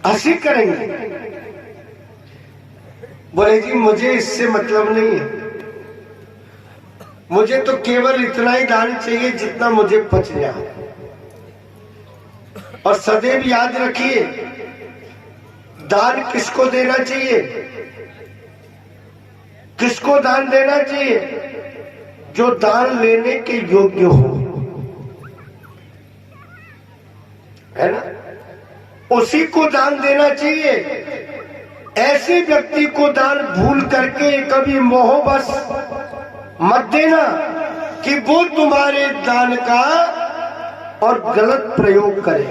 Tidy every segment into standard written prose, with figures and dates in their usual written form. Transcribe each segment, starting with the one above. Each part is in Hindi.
हंसी करेंगे, बोले जी मुझे इससे मतलब नहीं है, मुझे तो केवल इतना ही दान चाहिए जितना मुझे पच जाए। और सदैव याद रखिए, दान किसको देना चाहिए? किसको दान देना चाहिए? जो दान लेने के योग्य हो, है ना, उसी को दान देना चाहिए। ऐसे व्यक्ति को दान भूल करके कभी मोहबस मत देना कि वो तुम्हारे दान का और गलत प्रयोग करे।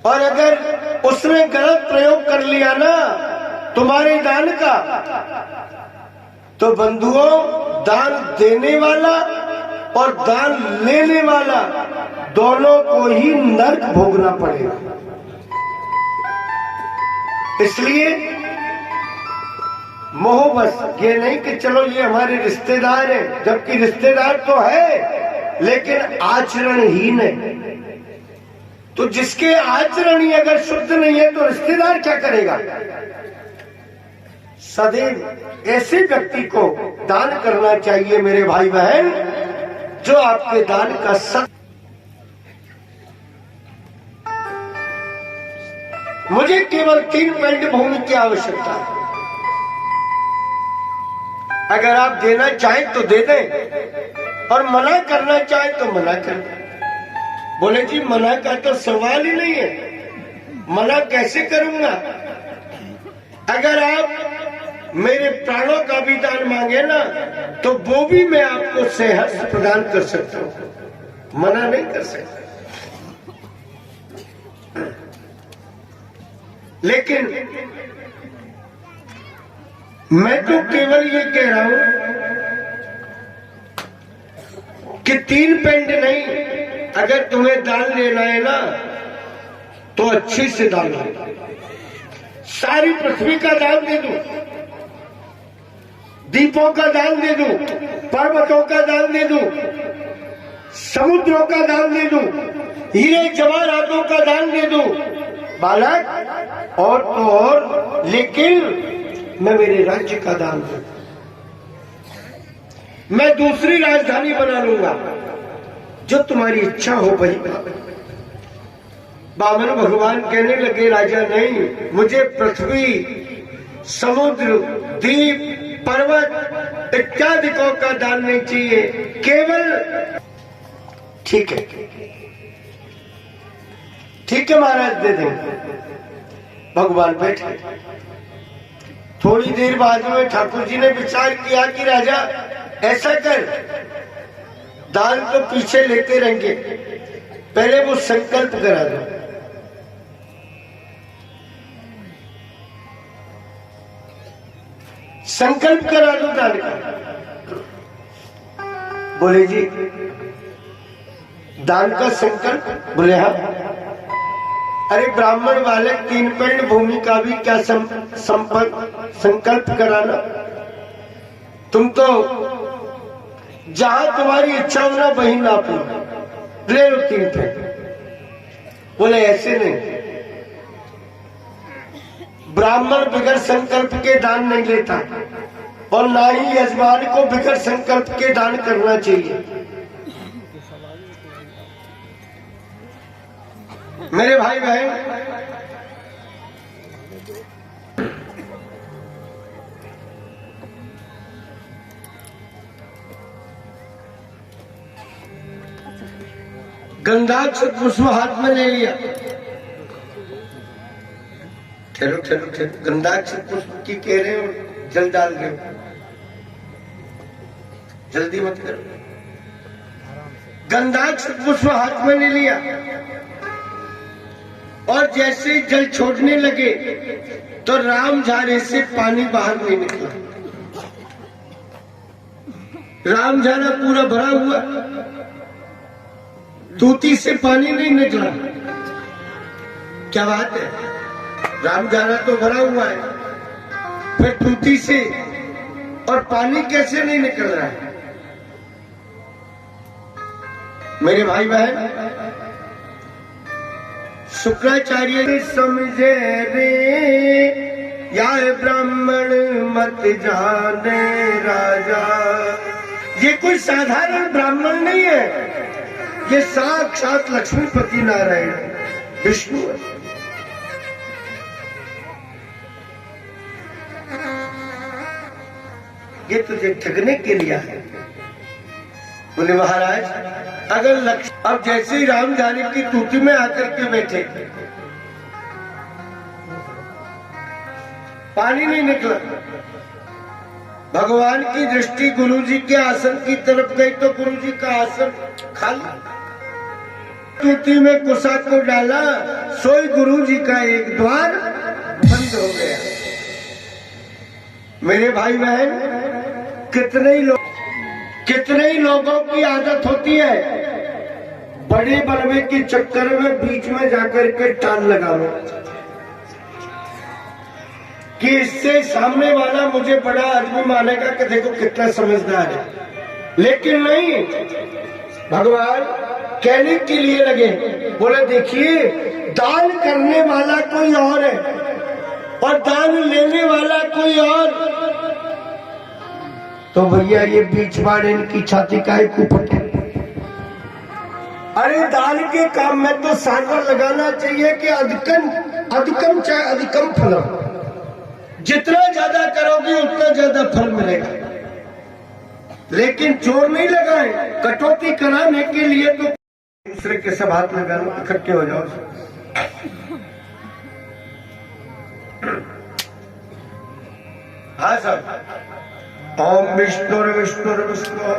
और अगर उसने गलत प्रयोग कर लिया ना तुम्हारे दान का, तो बंधुओं, दान देने वाला और दान लेने वाला दोनों को ही नरक भोगना पड़ेगा। इसलिए मोहबस ये नहीं कि चलो ये हमारे रिश्तेदार हैं, जबकि रिश्तेदार तो है लेकिन आचरणहीन है। तो जिसके आचरण ही अगर शुद्ध नहीं है तो रिश्तेदार क्या करेगा? सदैव ऐसे व्यक्ति को दान करना चाहिए मेरे भाई बहन, जो आपके दान का सत। मुझे केवल 3 पेंड भूमि की आवश्यकता है। अगर आप देना चाहें तो दे दें और मना करना चाहें तो मना कर दें। बोले जी मना का तो सवाल ही नहीं है, मना कैसे करूंगा? अगर आप मेरे प्राणों का भी दान मांगे ना तो वो भी मैं आपको सहर्ष प्रदान कर सकता हूं, मना नहीं कर सकता। लेकिन मैं तो केवल ये कह रहा हूं कि 3 पेंड नहीं, अगर तुम्हें दान लेना है ना तो अच्छे से दान लो। सारी पृथ्वी का दान दे दूं, दीपों का दान दे दूं, पर्वतों का दान दे दूं, समुद्रों का दान दे दूं, हीरे जवाहरातों का दान दे दूं, बालक और तो और, लेकिन मैं मेरे राज्य का दान दूं। मैं दूसरी राजधानी बना लूंगा, जो तुम्हारी इच्छा हो भाई। बामन भगवान कहने लगे राजा नहीं, मुझे पृथ्वी, समुद्र, द्वीप, पर्वत इत्यादिकों का दान नहीं चाहिए, केवल। ठीक है, ठीक है महाराज, दे देंगे। भगवान बैठे। थोड़ी देर बाद में ठाकुर जी ने विचार किया कि राजा ऐसा कर, दान तो पीछे लेते रहेंगे, पहले वो संकल्प करा दो। संकल्प करा दो दान का। बोले जी दान का संकल्प? बोले हाँ। अरे ब्राह्मण वाले 3 पेंड भूमि का भी क्या संकल्प कराना? तुम तो जहां तुम्हारी इच्छा हो ना वहीं नाप लो, ले लो 3 पेंड। बोले ऐसे नहीं, ब्राह्मण बिगड़ संकल्प के दान नहीं लेता और ना ही यजमान को बिगड़ संकल्प के दान करना चाहिए। मेरे भाई बहन, गंधाक्ष पुष्प हाथ में ले लिया। ठहरो ठहरो ठहरो, गंधाक्ष पुष्प की कह रहे हो, जल डाल रहे हो, जल्दी मत करो। गंधाक्ष पुष्प हाथ में ले लिया और जैसे जल छोड़ने लगे तो रामझारे से पानी बाहर नहीं निकला। रामझारा पूरा भरा हुआ, तूती से पानी नहीं निकला। क्या बात है, रामझारा तो भरा हुआ है, फिर तूती से और पानी कैसे नहीं निकल रहा है? मेरे भाई बहन, शुक्राचार्य ने समझे रे यार ब्राह्मण मत जाने राजा। ये कोई साधारण ब्राह्मण नहीं है, ये साक्षात लक्ष्मीपति नारायण विष्णु है। ये तुझे ठगने के लिए है। बोले महाराज अगर लक्ष्मी, अब जैसे ही राम जानकी की टूटी में आकर के बैठे, पानी नहीं निकला, भगवान की दृष्टि गुरुजी के आसन की तरफ गई तो गुरुजी का आसन खाली। टूटी में कुशा को डाला, सोई गुरुजी का एक द्वार बंद हो गया। मेरे भाई बहन, कितने ही लोगों की आदत होती है बड़े बनने के चक्कर में बीच में जाकर के टाल लगा लो कि इससे सामने वाला मुझे बड़ा आदमी मानेगा कि देखो कितना समझदार है। लेकिन नहीं, भगवान कहने के लिए लगे, बोले देखिए दान करने वाला कोई और है और दान लेने वाला कोई और। तो भैया ये बीच बार इनकी छाती का ही कुपट है। अरे दान के काम में तो सागर लगाना चाहिए कि अधिकम चाहे अधिकम फलम, जितना ज्यादा करोगे उतना ज्यादा फल मिलेगा। लेकिन चोर नहीं लगाए, कटौती कराने के लिए तो दूसरे के सब हाथ लगा लो, इकट्ठे हो जाओ। हाँ साहब, ओम विष्णुर्विष्णुर्विष्णु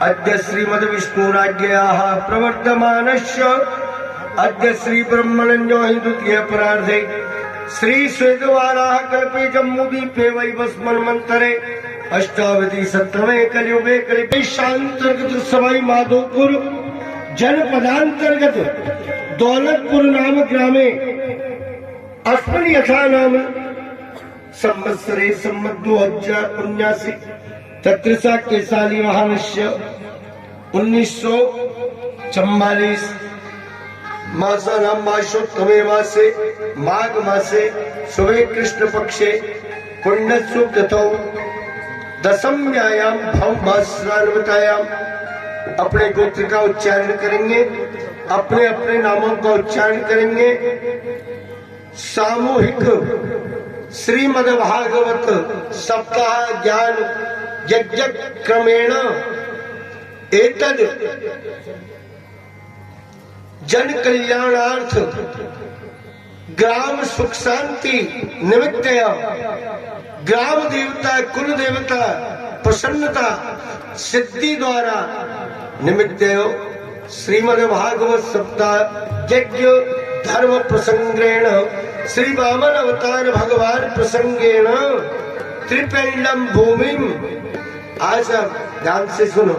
अद्य श्रीमद विष्णुराज्ञयाः प्रवर्तमानस्य अद्य श्री ब्रह्मण्यो हि द्वितीय परार्धे श्री श्वेतवाराः कल्पे जम्बूद्वीपे वैवस्वन्मन्वन्तरे अष्टावधि सप्तमे कलियुगे कलिपेशान्तर्गत सवाई माधोपुर जनपदांतर्गत दौलतपुर नाम ग्रामे अस्मिन् यथा नाम संवत्सरे संवत् 2079 तत्रसा केसाली महानस्य 1944 मासानां मासोत्तमे मासे माघ मासे शुभे कृष्ण पक्षे पुण्यसु तिथौ दशम्यायाम भवमासान्वतायाम। अपने गोत्र का उच्चारण करेंगे, अपने अपने नामों का उच्चारण करेंगे। सामूहिक श्रीमद्भागवत सप्ताह ज्ञान यज्ञ क्रमेण एतद जन कल्याणार्थ ग्राम सुख शांति निमित्तया ग्राम देवता कुल देवता प्रसन्नता सिद्धि द्वारा निमित्तयो श्रीमद्भागवत सप्ताह यज्ञ धर्म प्रसंगेण श्री वामन अवतार भगवान प्रसंगेण त्रिपिंडम भूमि। आज आप ध्यान से सुनो,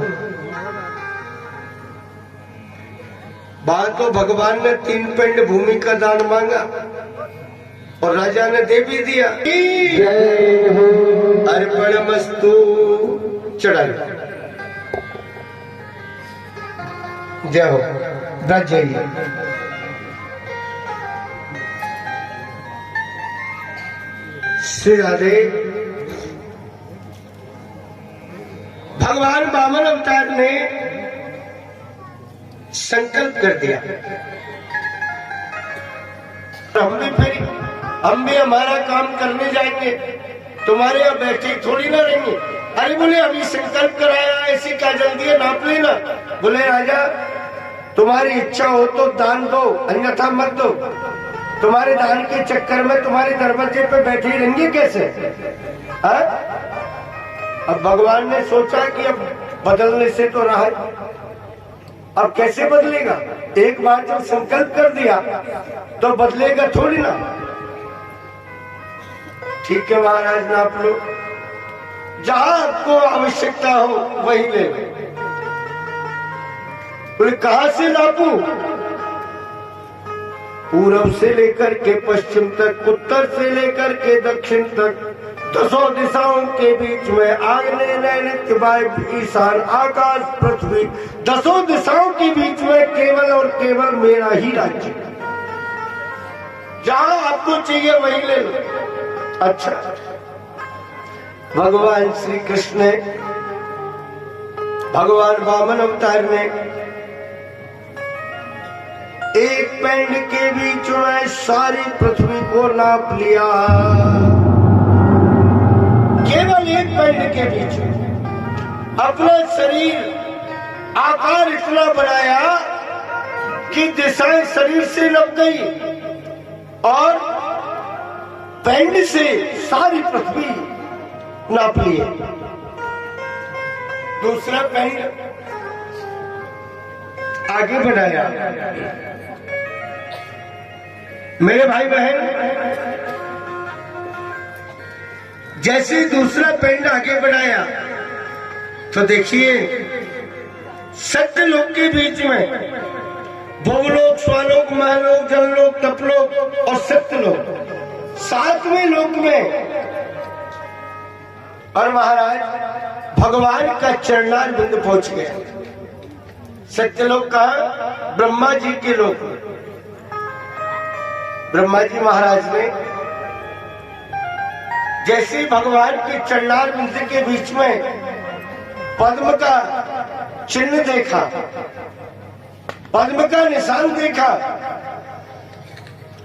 बात तो भगवान ने 3 पिंड भूमि का दान मांगा और राजा ने दे भी दिया। अर्पणमस्तु चढ़ाई जय हो जय। श्री राधे। भगवान वामन अवतार ने संकल्प कर दिया, हम भी हमारा काम करने जाएंगे, तुम्हारे यहाँ बैठे थोड़ी ना रहेंगे। अरे बोले अभी संकल्प कराया, ऐसी क्या जल्दी है, नाप लेना। बोले राजा तुम्हारी इच्छा हो तो दान दो, अन्यथा मत दो। तुम्हारे दान के चक्कर में तुम्हारे दरवाजे पे बैठे रहेंगे कैसे? हा? अब भगवान ने सोचा कि अब बदलने से तो रहा, अब कैसे बदलेगा? एक बार जब संकल्प कर दिया तो बदलेगा थोड़ी ना। ठीक है महाराज, नाप लो, जहां आपको आवश्यकता हो वही ले। बोले कहां से नापू? पूरब से लेकर के पश्चिम तक, उत्तर से लेकर के दक्षिण तक, 10 दिशाओं के बीच में आग्नेय नैऋत्य वायव्य ईशान आकाश पृथ्वी, 10 दिशाओं के बीच में केवल और केवल मेरा ही राज्य। जहां आपको चाहिए वही ले लो। अच्छा, भगवान श्री कृष्ण ने, भगवान वामन अवतार ने एक पेंड के बीच में सारी पृथ्वी को नाप लिया। केवल एक पेंड के बीच में अपना शरीर आकार इतना बढ़ाया कि दिशाएं शरीर से लग गई और पेंड से सारी पृथ्वी नाप लिए। दूसरा पेंड आगे बढ़ाया। मेरे भाई बहन, जैसे ही दूसरा पेंड आगे बढ़ाया तो देखिए सत्य लोक के बीच में भूलोक, स्वलोक, महलोक, जनलोक, तपलोक और सत्यलोक, 7वें लोक में। और महाराज भगवान का चरणार बिंद पहुंच गया। सत्यलोक कहा? ब्रह्मा जी के लोक में। ब्रह्मा जी महाराज ने जैसे ही भगवान के चरणार बिंद के बीच में पद्म का चिन्ह देखा, पद्म का निशान देखा,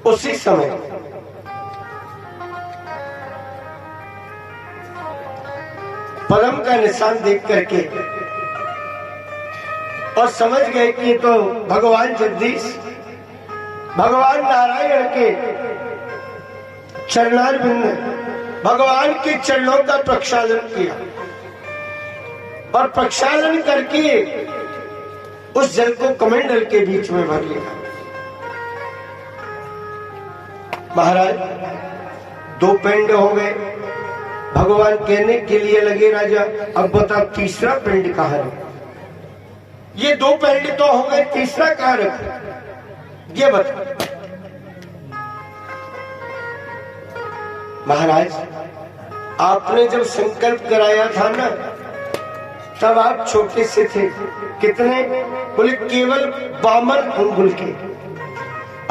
उसी समय पद्म का निशान देख करके और समझ गए कि ये तो भगवान जगदीश, भगवान नारायण के चरणार बिंद, भगवान के चरणों का प्रक्षालन किया और प्रक्षालन करके उस जल को कमंडल के बीच में भर लिया। महाराज 2 पेंड हो गए। भगवान कहने के लिए लगे, राजा अब बता तीसरा पेंड कहाँ है? ये 2 पेंड तो हो गए, तीसरा कहाँ रखा? ये बता। महाराज आपने जब संकल्प कराया था ना, तब आप छोटे से थे। कितने? बोले केवल 52 अंगुल के।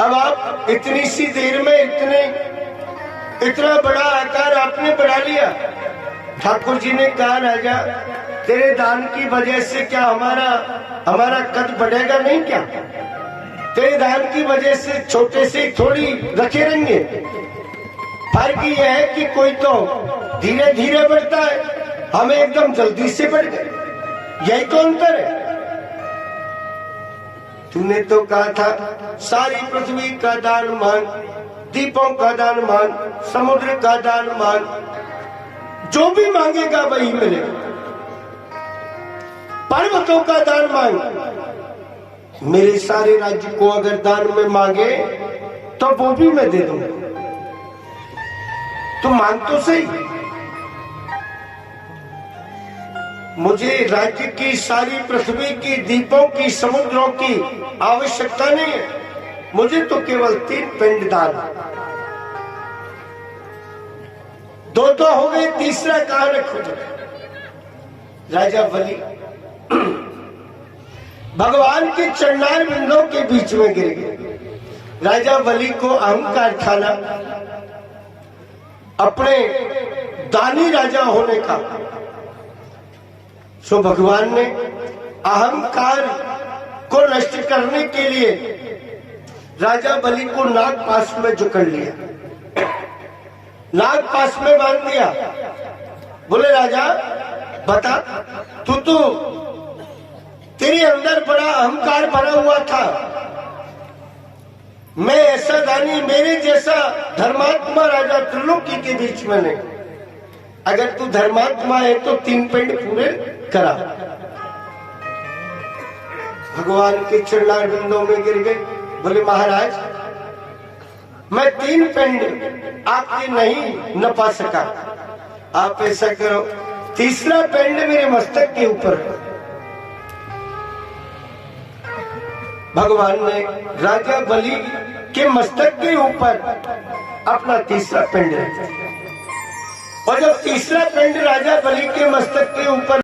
अब आप इतनी सी देर में इतना बड़ा आकार आपने बढ़ा लिया। ठाकुर जी ने कहा, राजा तेरे दान की वजह से क्या हमारा कद बढ़ेगा नहीं क्या? तेरे दान की वजह से छोटे से थोड़ी रखे रहेंगे। फर्क यह है कि कोई तो धीरे धीरे बढ़ता है, हमें एकदम जल्दी से बढ़ गए। यही तो अंतर है। तूने तो कहा था सारी पृथ्वी का दान मांग, दीपों का दान मांग, समुद्र का दान मांग, जो भी मांगेगा वही मिलेगा। पर्वतों का दान मांग, मेरे सारे राज्य को अगर दान में मांगे तो वो भी मैं दे दूंगा। तो मांग तो सही। मुझे राज्य की, सारी पृथ्वी की, दीपों की, समुद्रों की आवश्यकता नहीं है। मुझे तो केवल 3 पिंड दान। 2 तो हो गए, तीसरा कहां रखो? राजा बलि भगवान के चरणार बिंदों के बीच में गिर गए। राजा बलि को अहंकार था ना अपने दानी राजा होने का, सो भगवान ने अहंकार को नष्ट करने के लिए राजा बलि को नाग पाश में जकड़ लिया, नाग पाश में बांध दिया। बोले राजा बता, तू तो तेरे अंदर बड़ा अहंकार भरा हुआ था। मैं ऐसा दानी, मेरे जैसा धर्मात्मा राजा त्रिलोकी के बीच में नहीं। अगर तू धर्मात्मा है तो 3 पिंड पूरे करा। भगवान के चरणार बिंदों में गिर गए। बोले महाराज मैं 3 पिंड आपके नहीं न पा सका। आप ऐसा करो, तीसरा पिंड मेरे मस्तक के ऊपर। भगवान ने राजा बलि के मस्तक के ऊपर अपना तीसरा पिंड रखा। और जब तीसरा पिंड राजा बलि के मस्तक के ऊपर